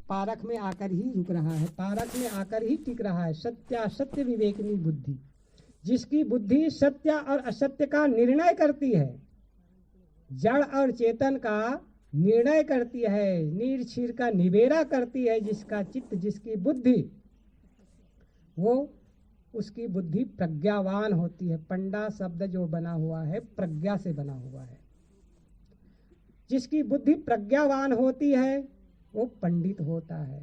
पारख में आकर ही रुक रहा है, पारख में आकर ही टिक रहा है। सत्यासत्य विवेकनी बुद्धि, जिसकी बुद्धि सत्य और असत्य का निर्णय करती है, जड़ और चेतन का निर्णय करती है, नीर क्षीर का निबेरा करती है, जिसका चित्त, जिसकी बुद्धि, वो उसकी बुद्धि प्रज्ञावान होती है। पंडा शब्द जो बना हुआ है प्रज्ञा से बना हुआ है। जिसकी बुद्धि प्रज्ञावान होती है वो पंडित होता है।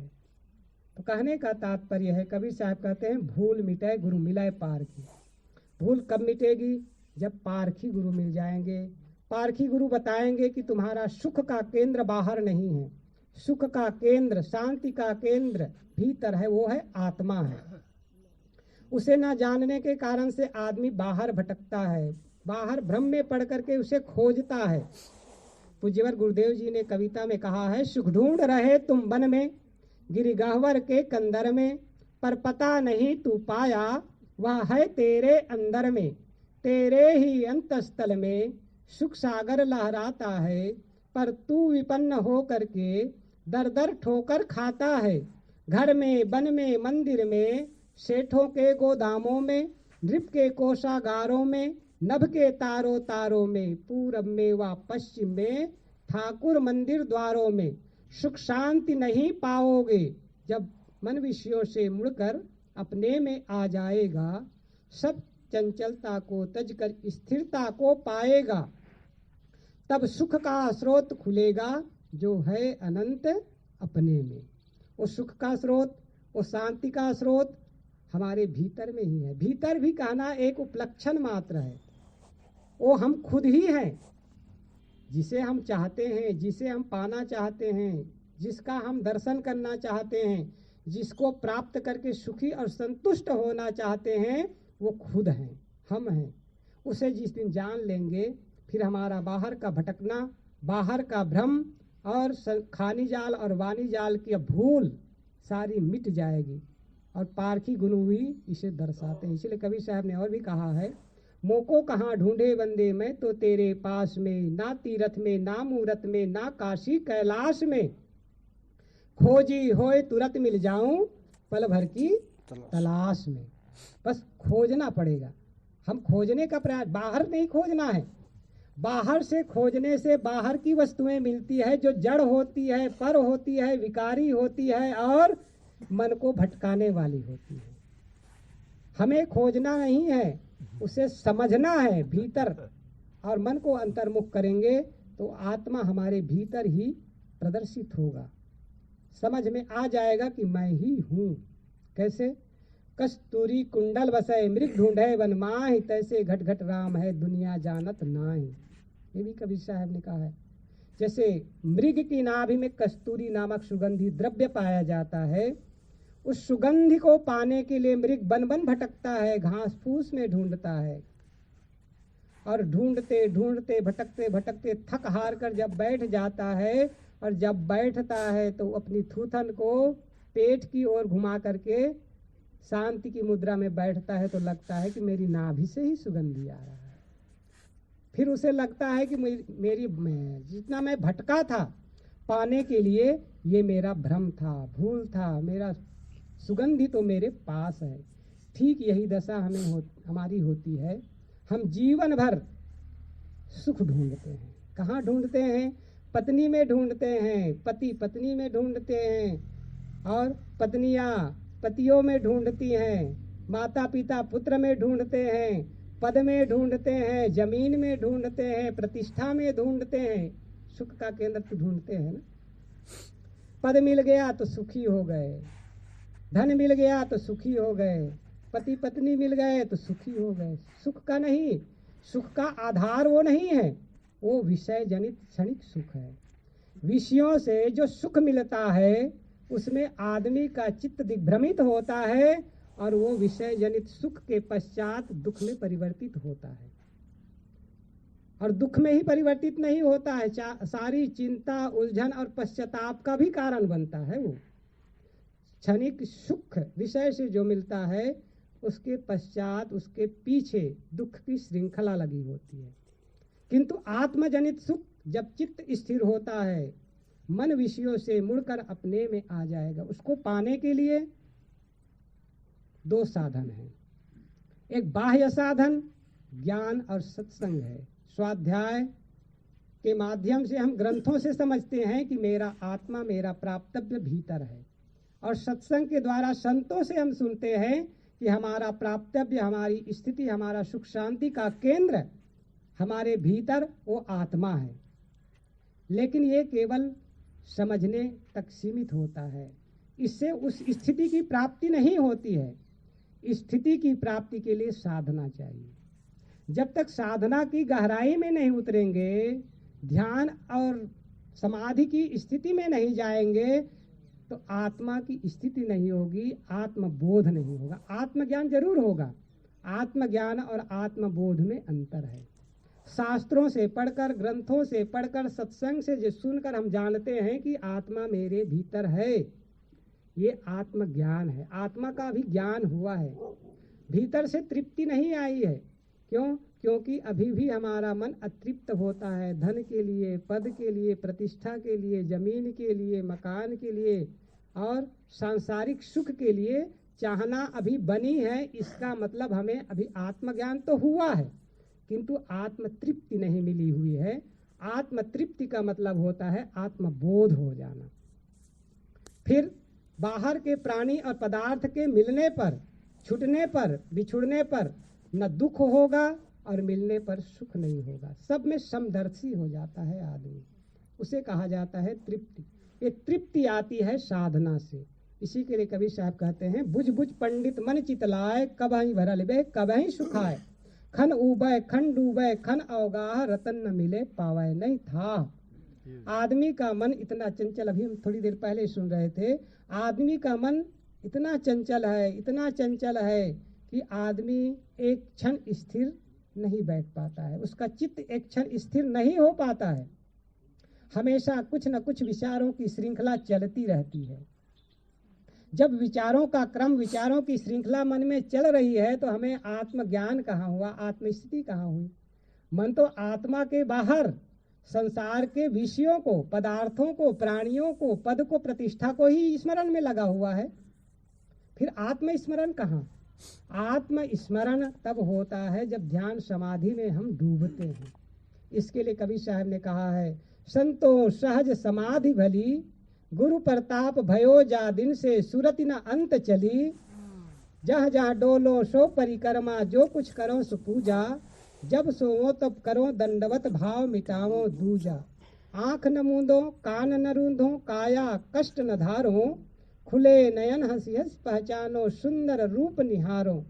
तो कहने का तात्पर्य है, कबीर साहब कहते हैं भूल मिटे गुरु मिलाए पारखी। भूल कब मिटेगी? जब पारखी गुरु मिल जाएंगे। पारखी गुरु बताएंगे कि तुम्हारा सुख का केंद्र बाहर नहीं है, सुख का केंद्र, शांति का केंद्र भीतर है, वो है आत्मा है। उसे ना जानने के कारण से आदमी बाहर भटकता है, बाहर भ्रम में पड़ करके उसे खोजता है। पूज्यवर गुरुदेव जी ने कविता में कहा है, सुख ढूंढ रहे तुम वन में, गिरि गह्वर के कंदर में, पर पता नहीं तू पाया, वह है तेरे अंदर में। तेरे ही अंतस्थल में सुख सागर लहराता है, पर तू विपन्न हो करके दर दर ठोकर खाता है। घर में, वन में, मंदिर में, सेठों के गोदामों में, नृप के कोषागारों में, नभ के तारों तारों में, पूरब में व पश्चिम में, ठाकुर मंदिर द्वारों में, सुख शांति नहीं पाओगे। जब मन विषयों से मुड़कर अपने में आ जाएगा, सब चंचलता को तजकर स्थिरता को पाएगा, तब सुख का स्रोत खुलेगा जो है अनंत अपने में। वो सुख का स्रोत, वो शांति का स्रोत हमारे भीतर में ही है। भीतर भी कहना एक उपलक्षण मात्र है, वो हम खुद ही हैं। जिसे हम चाहते हैं, जिसे हम पाना चाहते हैं, जिसका हम दर्शन करना चाहते हैं, जिसको प्राप्त करके सुखी और संतुष्ट होना चाहते हैं, वो खुद हैं, हम हैं। उसे जिस दिन जान लेंगे, फिर हमारा बाहर का भटकना, बाहर का भ्रम और खानी जाल और वाणी जाल की भूल सारी मिट जाएगी। और पारखी गुरु ही इसे दर्शाते हैं। इसलिए कबीर साहब ने और भी कहा है, मोको कहाँ ढूंढे बंदे मैं तो तेरे पास में, ना तीरथ में, ना मूरत में, ना काशी कैलाश में, खोजी होए तुरंत मिल जाऊं पल भर की तलाश में। बस खोजना पड़ेगा, हम खोजने का प्रयास, बाहर नहीं खोजना है। बाहर से खोजने से बाहर की वस्तुएं मिलती है जो जड़ होती है, पर होती है, विकारी होती है और मन को भटकाने वाली होती है। हमें खोजना नहीं है, उसे समझना है भीतर, और मन को अंतर्मुख करेंगे तो आत्मा हमारे भीतर ही प्रदर्शित होगा। समझ में आ जाएगा कि मैं ही हूँ। कैसे? कस्तूरी कुंडल बसे मृग ढूंढे वन माहि, तैसे घट घट राम है दुनिया जानत नाही। ये भी कबीर साहब ने कहा है। जैसे मृग की नाभि में कस्तूरी नामक सुगंधी द्रव्य पाया जाता है, उस सुगंधि को पाने के लिए मृग बन बन भटकता है, घास फूस में ढूंढता है, और ढूंढते ढूंढते भटकते भटकते थक हार कर जब बैठ जाता है, और जब बैठता है तो अपनी थूथन को पेट की ओर घुमा करके शांति की मुद्रा में बैठता है, तो लगता है कि मेरी नाभि से ही सुगंधी आ रहा है। फिर उसे लगता है कि मेरी जितना मैं भटका था पाने के लिए, ये मेरा भ्रम था, भूल था, मेरा सुगंधी तो मेरे पास है। ठीक यही दशा हमारी होती है। हम जीवन भर सुख ढूंढते हैं। कहाँ ढूंढते हैं? पत्नी में ढूंढते हैं, पति पत्नी में ढूंढते हैं, और पत्नियां पतियों में ढूंढती हैं, माता पिता पुत्र में ढूंढते हैं, पद में ढूंढते हैं, जमीन में ढूंढते हैं, प्रतिष्ठा में ढूंढते हैं। सुख का केंद्र तो ढूंढते हैं ना। पद मिल गया तो सुखी हो गए, धन मिल गया तो सुखी हो गए, पति पत्नी मिल गए तो सुखी हो गए। सुख का नहीं, सुख का आधार वो नहीं है, वो विषय जनित क्षणिक सुख है। विषयों से जो सुख मिलता है उसमें आदमी का चित्त दिग्भ्रमित होता है, और वो विषय जनित सुख के पश्चात दुख में परिवर्तित होता है। और दुख में ही परिवर्तित नहीं होता है, सारी चिंता, उलझन और पश्चाताप का भी कारण बनता है। वो क्षणिक सुख विषय से जो मिलता है, उसके पश्चात, उसके पीछे दुख की श्रृंखला लगी होती है। किंतु आत्मजनित सुख जब चित्त स्थिर होता है, मन विषयों से मुड़कर अपने में आ जाएगा। उसको पाने के लिए दो साधन हैं। एक बाह्य साधन ज्ञान और सत्संग है। स्वाध्याय के माध्यम से हम ग्रंथों से समझते हैं कि मेरा आत्मा, मेरा प्राप्तव्य भीतर है, और सत्संग के द्वारा संतों से हम सुनते हैं कि हमारा प्राप्तव्य, हमारी स्थिति, हमारा सुख शांति का केंद्र हमारे भीतर वो आत्मा है। लेकिन ये केवल समझने तक सीमित होता है, इससे उस स्थिति की प्राप्ति नहीं होती है। स्थिति की प्राप्ति के लिए साधना चाहिए। जब तक साधना की गहराई में नहीं उतरेंगे, ध्यान और समाधि की स्थिति में नहीं जाएंगे, तो आत्मा की स्थिति नहीं होगी, आत्मबोध नहीं होगा। आत्मज्ञान जरूर होगा, आत्मज्ञान और आत्मबोध में अंतर है। शास्त्रों से पढ़कर, ग्रंथों से पढ़कर, सत्संग से जो सुनकर हम जानते हैं कि आत्मा मेरे भीतर है, ये आत्मज्ञान है। आत्मा का भी ज्ञान हुआ है, भीतर से तृप्ति नहीं आई है। क्यों? क्योंकि अभी भी हमारा मन अतृप्त होता है। धन के लिए, पद के लिए, प्रतिष्ठा के लिए, जमीन के लिए, मकान के लिए और सांसारिक सुख के लिए चाहना अभी बनी है। इसका मतलब हमें अभी आत्मज्ञान तो हुआ है, किंतु आत्मतृप्ति नहीं मिली हुई है। आत्मतृप्ति का मतलब होता है आत्मबोध हो जाना। फिर बाहर के प्राणी और पदार्थ के मिलने पर, छूटने पर, बिछुड़ने पर न दुख होगा और मिलने पर सुख नहीं होगा। सब में समदर्शी हो जाता है आदमी, उसे कहा जाता है तृप्ति। ये तृप्ति आती है साधना से। इसी के लिए कवि साहब कहते हैं, बुझ बुझ पंडित मन चितलाए, कबहि भरल बे कबहि सुखाए, खन उबय खन डूबय खन अवगाह, रतन न मिले पावै नहीं था। आदमी का मन इतना चंचल, अभी हम थोड़ी देर पहले सुन रहे थे, आदमी का मन इतना चंचल है, इतना चंचल है कि आदमी एक क्षण स्थिर नहीं बैठ पाता है। उसका चित्त एक क्षण स्थिर नहीं हो पाता है। हमेशा कुछ न कुछ विचारों की श्रृंखला चलती रहती है। जब विचारों का क्रम, विचारों की श्रृंखला मन में चल रही है, तो हमें आत्मज्ञान कहाँ हुआ, आत्मस्थिति कहाँ हुई? मन तो आत्मा के बाहर संसार के विषयों को, पदार्थों को, प्राणियों को, पद को, प्रतिष्ठा को ही स्मरण में लगा हुआ है। फिर आत्मस्मरण कहाँ? आत्मस्मरण तब होता है जब ध्यान समाधि में हम डूबते हैं। इसके लिए कवि साहब ने कहा है, संतो सहज समाधि भली, गुरु प्रताप भयो जा दिन से, सुरति न अंत चली, जहाँ जहाँ डोलो सो परिक्रमा, जो कुछ करो सो पूजा, जब सोओ तब करो दंडवत भाव मिटाओ दूजा, आंख न मूंदो कान न रूंधो, काया कष्ट न धारो, खुले नयन हंसी हंस पहचानो, सुंदर रूप निहारो,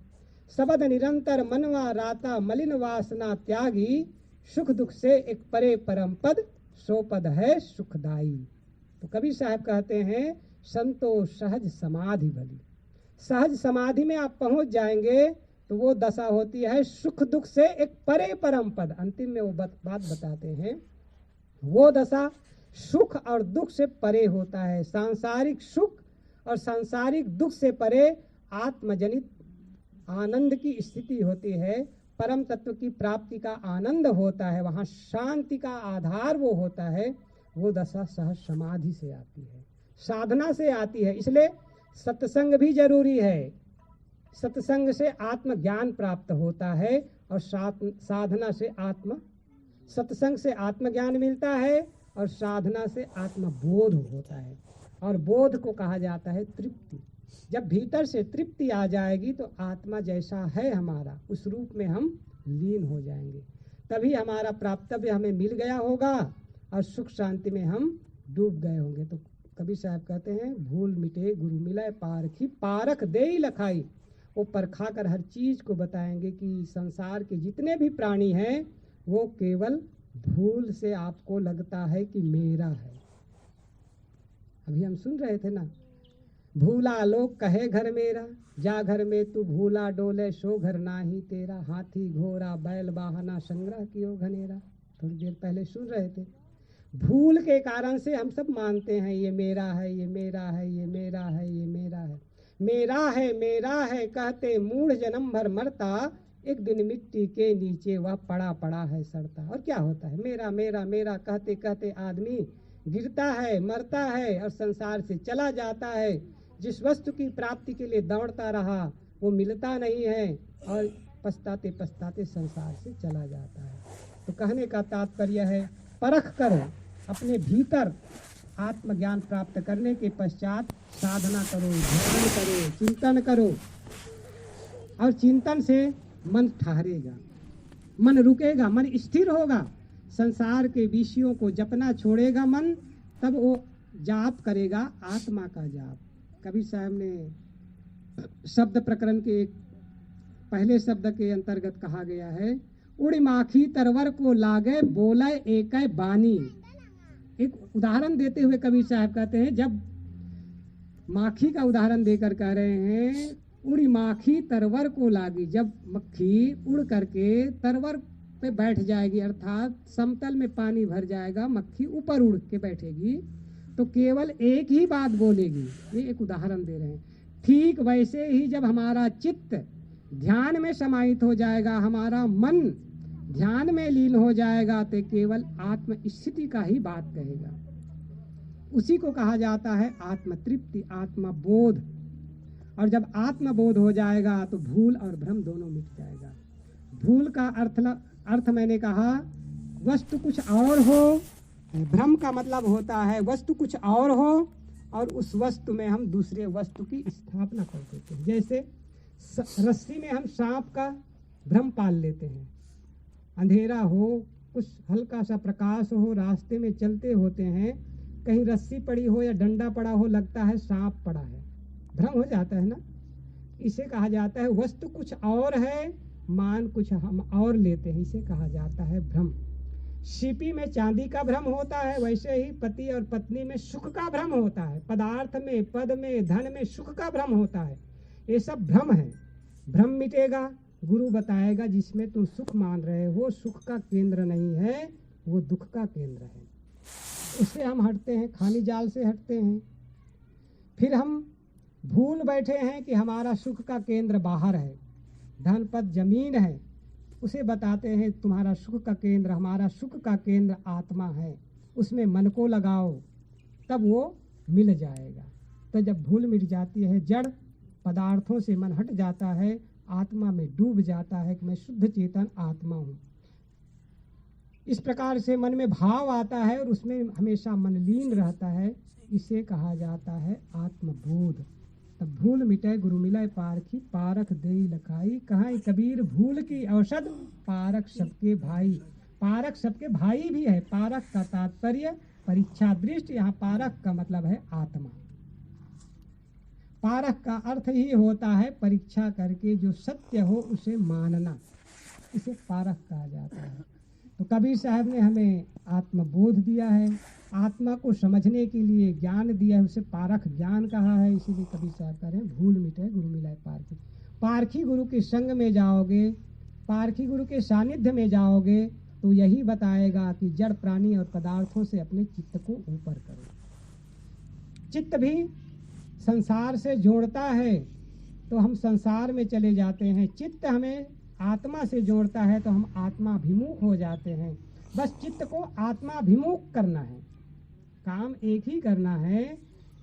सबद निरंतर मनवा राता, मलिन वासना त्यागी, सुख दुख से एक परे परम पद, सो पद है सुखदाई। तो कवि साहब कहते हैं, संतो सहज समाधि भली। सहज समाधि में आप पहुंच जाएंगे तो वो दशा होती है सुख दुख से एक परे परम पद। अंतिम में वो बात बताते हैं, वो दशा सुख और दुख से परे होता है। सांसारिक सुख और सांसारिक दुख से परे आत्मजनित आनंद की स्थिति होती है। परम तत्व की प्राप्ति का आनंद होता है, वहाँ शांति का आधार वो होता है। वो दशा सहज समाधि से आती है, साधना से आती है। इसलिए सत्संग भी जरूरी है। सत्संग से आत्मज्ञान प्राप्त होता है और साधना से सत्संग से आत्मज्ञान मिलता है और साधना से आत्मबोध होता है। और बोध को कहा जाता है तृप्ति। जब भीतर से तृप्ति आ जाएगी तो आत्मा जैसा है हमारा, उस रूप में हम लीन हो जाएंगे। तभी हमारा प्राप्तव्य हमें मिल गया होगा और सुख शांति में हम डूब गए होंगे। तो कबीर साहब कहते हैं, भूल मिटे गुरु मिले पारखी, पारख दे लखाई। वो परखा कर हर चीज को बताएंगे कि संसार के जितने भी प्राणी हैं वो केवल भूल से आपको लगता है कि मेरा है। अभी हम सुन रहे थे ना, भूला लोग कहे घर मेरा, जा घर में तू भूला डोले, सो घर नाही तेरा, हाथी घोड़ा बैल वाहना संग्रह कियो घनेरा। थोड़ी देर पहले सुन रहे थे। भूल के कारण से हम सब मानते हैं ये मेरा है, ये मेरा है, ये मेरा है, ये मेरा है, मेरा है कहते मूढ़ जन्म भर मरता, एक दिन मिट्टी के नीचे वह पड़ा पड़ा है सड़ता। और क्या होता है, मेरा मेरा मेरा कहते कहते आदमी गिरता है, मरता है और संसार से चला जाता है। जिस वस्तु की प्राप्ति के लिए दौड़ता रहा वो मिलता नहीं है और पछताते पछताते संसार से चला जाता है। तो कहने का तात्पर्य है, परख करो अपने भीतर, आत्मज्ञान प्राप्त करने के पश्चात साधना करो, ध्यान करो, चिंतन करो और चिंतन से मन ठहरेगा, मन रुकेगा, मन स्थिर होगा। संसार के विषयों को जपना छोड़ेगा मन, तब वो जाप करेगा आत्मा का जाप। कबीर साहब ने शब्द प्रकरण के एक पहले शब्द के अंतर्गत कहा गया है, उड़ माखी तरवर को लागे बोले एक बानी। एक उदाहरण देते हुए कबीर साहब कहते हैं, जब माखी का उदाहरण देकर कह रहे हैं, उड़ी माखी तरवर को लागी, जब मक्खी उड़ करके तरवर पे बैठ जाएगी, अर्थात समतल में पानी भर जाएगा, मक्खी ऊपर उड़ के बैठेगी तो केवल एक ही बात बोलेगी। ये एक उदाहरण दे रहे हैं। ठीक वैसे ही जब हमारा चित्त ध्यान में समाहित हो जाएगा, हमारा मन ध्यान में लीन हो जाएगा, तो केवल आत्म स्थिति का ही बात कहेगा। उसी को कहा जाता है आत्म तृप्ति, आत्मा बोध। और जब आत्मबोध हो जाएगा तो भूल और भ्रम दोनों मिट जाएगा। भूल का अर्थ मैंने कहा वस्तु कुछ और हो, भ्रम का मतलब होता है वस्तु कुछ और हो और उस वस्तु में हम दूसरे वस्तु की स्थापना कर देते हैं। जैसे रस्सी में हम सांप का भ्रम पाल लेते हैं, अंधेरा हो, कुछ हल्का सा प्रकाश हो, रास्ते में चलते होते हैं, कहीं रस्सी पड़ी हो या डंडा पड़ा हो, लगता है सांप पड़ा है, भ्रम हो जाता है ना। इसे कहा जाता है वस्तु कुछ और है, मान कुछ हम और लेते हैं, इसे कहा जाता है भ्रम। सीपी में चांदी का भ्रम होता है, वैसे ही पति और पत्नी में सुख का भ्रम होता है, पदार्थ में, पद में, धन में सुख का भ्रम होता है। ये सब भ्रम है। भ्रम मिटेगा, गुरु बताएगा जिसमें तुम सुख मान रहे हो सुख का केंद्र नहीं है, वो दुख का केंद्र है। उससे हम हटते हैं, खाली जाल से हटते हैं। फिर हम भूल बैठे हैं कि हमारा सुख का केंद्र बाहर है, धन पद जमीन है। उसे बताते हैं तुम्हारा सुख का केंद्र, हमारा सुख का केंद्र आत्मा है, उसमें मन को लगाओ तब वो मिल जाएगा। तो जब भूल मिट जाती है, जड़ पदार्थों से मन हट जाता है, आत्मा में डूब जाता है कि मैं शुद्ध चेतन आत्मा हूँ। इस प्रकार से मन में भाव आता है और उसमें हमेशा मन लीन रहता है, इसे कहा जाता है आत्मबोध। तब भूल मिटे गुरु मिले पारखी, पारख देई लखाई। कहाँ कबीर भूल की औषध, पारख सबके भाई। पारख सबके भाई भी है। पारख का तात्पर्य परीक्षा दृष्टि, यहाँ पारख का मतलब है आत्मा। पारख का अर्थ ही होता है परीक्षा करके जो सत्य हो उसे मानना, इसे पारख कहा जाता है। तो कबीर साहब ने हमें आत्मबोध दिया है, आत्मा को समझने के लिए ज्ञान दिया है, उसे पारख ज्ञान कहा है। इसीलिए कबीर साहब कह रहे हैं भूल मिटे गुरु मिलाए पारखी। पारखी गुरु के संग में जाओगे, पारखी गुरु के सानिध्य में जाओगे तो यही बताएगा कि जड़ प्राणी और पदार्थों से अपने चित्त को ऊपर करो। चित्त भी संसार से जोड़ता है तो हम संसार में चले जाते हैं, चित्त हमें आत्मा से जोड़ता है तो हम आत्माभिमुख हो जाते हैं। बस चित्त को आत्माभिमुख करना है, काम एक ही करना है।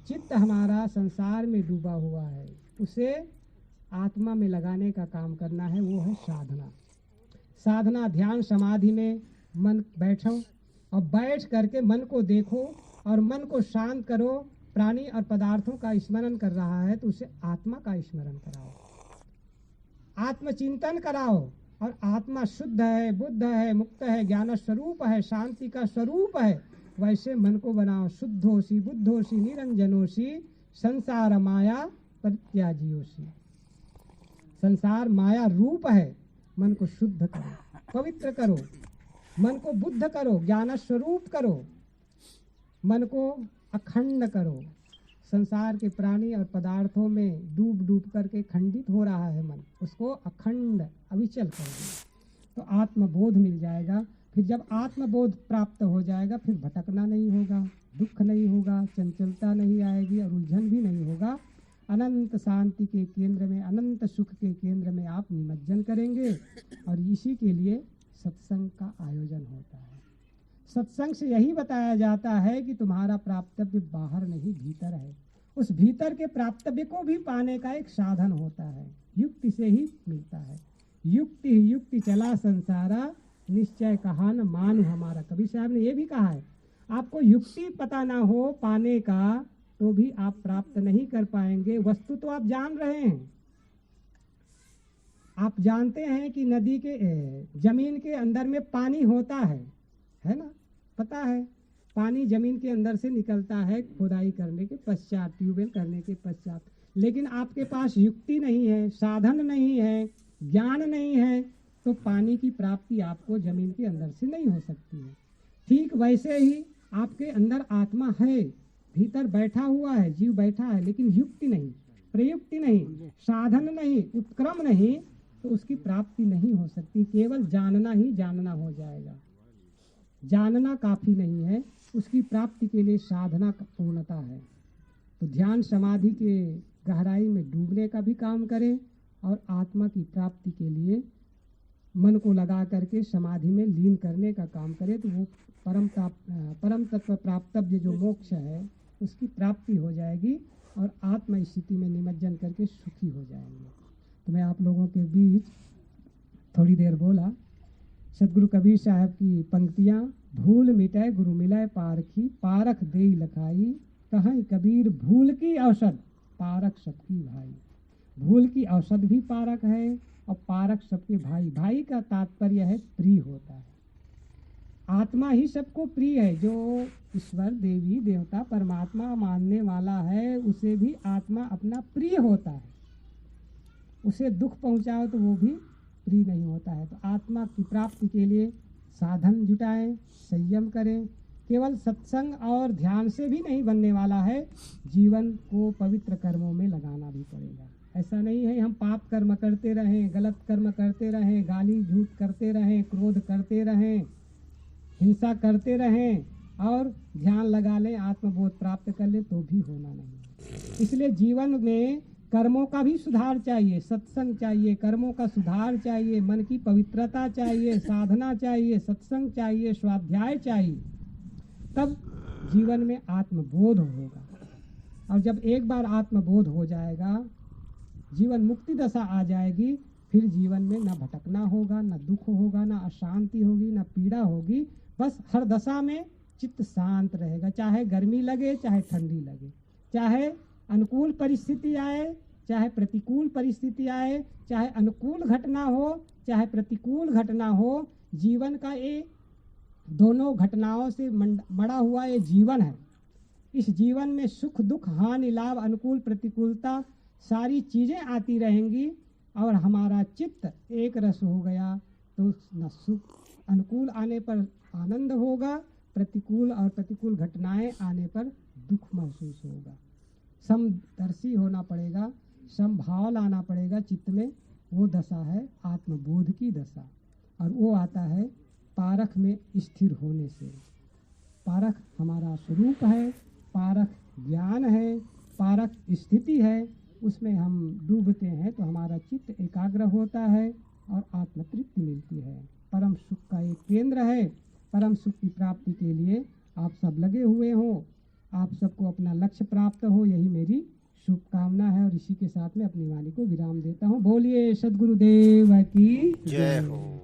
चित्त हमारा संसार में डूबा हुआ है, उसे आत्मा में लगाने का काम करना है, वो है साधना। साधना ध्यान समाधि में मन बैठो और बैठ करके मन को देखो और मन को शांत करो। प्राणी और पदार्थों का स्मरण कर रहा है तो उसे आत्मा का स्मरण कराओ, आत्मचिंतन कराओ। और आत्मा शुद्ध है, बुद्ध है, मुक्त है, ज्ञान स्वरूप है, शांति का स्वरूप है। वैसे मन को बनाओ, शुद्धोसी बुद्धोसी निरंजनोसी संसार माया परित्याजियोसी। संसार माया रूप है, मन को शुद्ध करो, पवित्र करो, मन को बुद्ध करो, ज्ञान स्वरूप करो, मन को अखंड करो। संसार के प्राणी और पदार्थों में डूब डूब करके खंडित हो रहा है मन, उसको अखंड अविचल कर दो तो आत्मबोध मिल जाएगा। फिर जब आत्मबोध प्राप्त हो जाएगा फिर भटकना नहीं होगा, दुख नहीं होगा, चंचलता नहीं आएगी और उलझन भी नहीं होगा। अनंत शांति के केंद्र में, अनंत सुख के केंद्र में आप निमज्जन करेंगे। और इसी के लिए सत्संग का आयोजन होता है। सत्संग से यही बताया जाता है कि तुम्हारा प्राप्तव्य बाहर नहीं भीतर है। उस भीतर के प्राप्तव्य को भी पाने का एक साधन होता है, युक्ति से ही मिलता है। युक्ति ही युक्ति चला संसारा, निश्चय कहा न मानु हमारा। कबीर साहब ने ये भी कहा है, आपको युक्ति पता ना हो पाने का तो भी आप प्राप्त नहीं कर पाएंगे। वस्तु तो आप जान रहे हैं, आप जानते हैं कि नदी के जमीन के अंदर में पानी होता है ना, पता है पानी जमीन के अंदर से निकलता है खुदाई करने के पश्चात, ट्यूबवेल करने के पश्चात। लेकिन आपके पास युक्ति नहीं है, साधन नहीं है, ज्ञान नहीं है, तो पानी की प्राप्ति आपको जमीन के अंदर से नहीं हो सकती है। ठीक वैसे ही आपके अंदर आत्मा है, भीतर बैठा हुआ है, जीव बैठा है, लेकिन युक्ति नहीं, प्रयुक्ति नहीं, साधन नहीं, उपक्रम नहीं, तो उसकी प्राप्ति नहीं हो सकती। केवल जानना ही जानना हो जाएगा। जानना काफी नहीं है, उसकी प्राप्ति के लिए साधना पूर्णता है। तो ध्यान समाधि के गहराई में डूबने का भी काम करें और आत्मा की प्राप्ति के लिए मन को लगा करके समाधि में लीन करने का काम करें, तो वो परम तत्व प्राप्तव्य जो मोक्ष है उसकी प्राप्ति हो जाएगी और आत्मा स्थिति में निमज्जन करके सुखी हो जाएंगे। तो मैं आप लोगों के बीच थोड़ी देर बोला। सदगुरु कबीर साहब की पंक्तियाँ, भूल मिटाए गुरु मिलाए पारखी, पारख देई लखाई, कहीं कबीर भूल की औषध पारख सबकी भाई। भूल की औषध भी पारक है और पारक सबके भाई। भाई का तात्पर्य है प्रिय होता है। आत्मा ही सबको प्रिय है। जो ईश्वर देवी देवता परमात्मा मानने वाला है उसे भी आत्मा अपना प्रिय होता है। उसे दुख पहुंचाओ तो वो भी प्रिय नहीं होता है। तो आत्मा की प्राप्ति के लिए साधन जुटाएं, संयम करें। केवल सत्संग और ध्यान से भी नहीं बनने वाला है, जीवन को पवित्र कर्मों में लगाना भी पड़ेगा। ऐसा नहीं है हम पाप कर्म करते रहें, गलत कर्म करते रहें, गाली झूठ करते रहें, क्रोध करते रहें, हिंसा करते रहें और ध्यान लगा लें, आत्मबोध प्राप्त कर लें, तो भी होना नहीं। इसलिए जीवन में कर्मों का भी सुधार चाहिए, सत्संग चाहिए, कर्मों का सुधार चाहिए, मन की पवित्रता चाहिए, साधना चाहिए, सत्संग चाहिए, स्वाध्याय चाहिए, तब जीवन में आत्मबोध होगा। और जब एक बार आत्मबोध हो जाएगा, जीवन मुक्ति दशा आ जाएगी, फिर जीवन में न भटकना होगा, न दुख होगा, न अशांति होगी, न पीड़ा होगी। बस हर दशा में चित्त शांत रहेगा, चाहे गर्मी लगे चाहे ठंडी लगे, चाहे अनुकूल परिस्थिति आए चाहे प्रतिकूल परिस्थिति आए, चाहे अनुकूल घटना हो चाहे प्रतिकूल घटना हो। जीवन का ये दोनों घटनाओं से मड़ा हुआ ये जीवन है। इस जीवन में सुख दुख हानि लाभ अनुकूल प्रतिकूलता सारी चीज़ें आती रहेंगी और हमारा चित्त एक रस हो गया तो न सुख अनुकूल आने पर आनंद होगा, प्रतिकूल और प्रतिकूल घटनाएं आने पर दुख महसूस होगा। समदर्शी होना पड़ेगा, समभाव लाना पड़ेगा चित्त में। वो दशा है आत्मबोध की दशा और वो आता है पारख में स्थिर होने से। पारख हमारा स्वरूप है, पारख ज्ञान है, पारख स्थिति है, उसमें हम डूबते हैं तो हमारा चित्त एकाग्र होता है और आत्मतृप्ति मिलती है। परम सुख का एक केंद्र है। परम सुख की प्राप्ति के लिए आप सब लगे हुए हो, आप सबको अपना लक्ष्य प्राप्त हो, यही मेरी शुभकामना है। और इसी के साथ में अपनी वाणी को विराम देता हूँ। बोलिए सद्गुरुदेव की जय हो।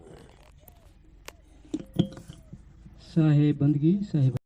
साहेब बंदगी साहेब।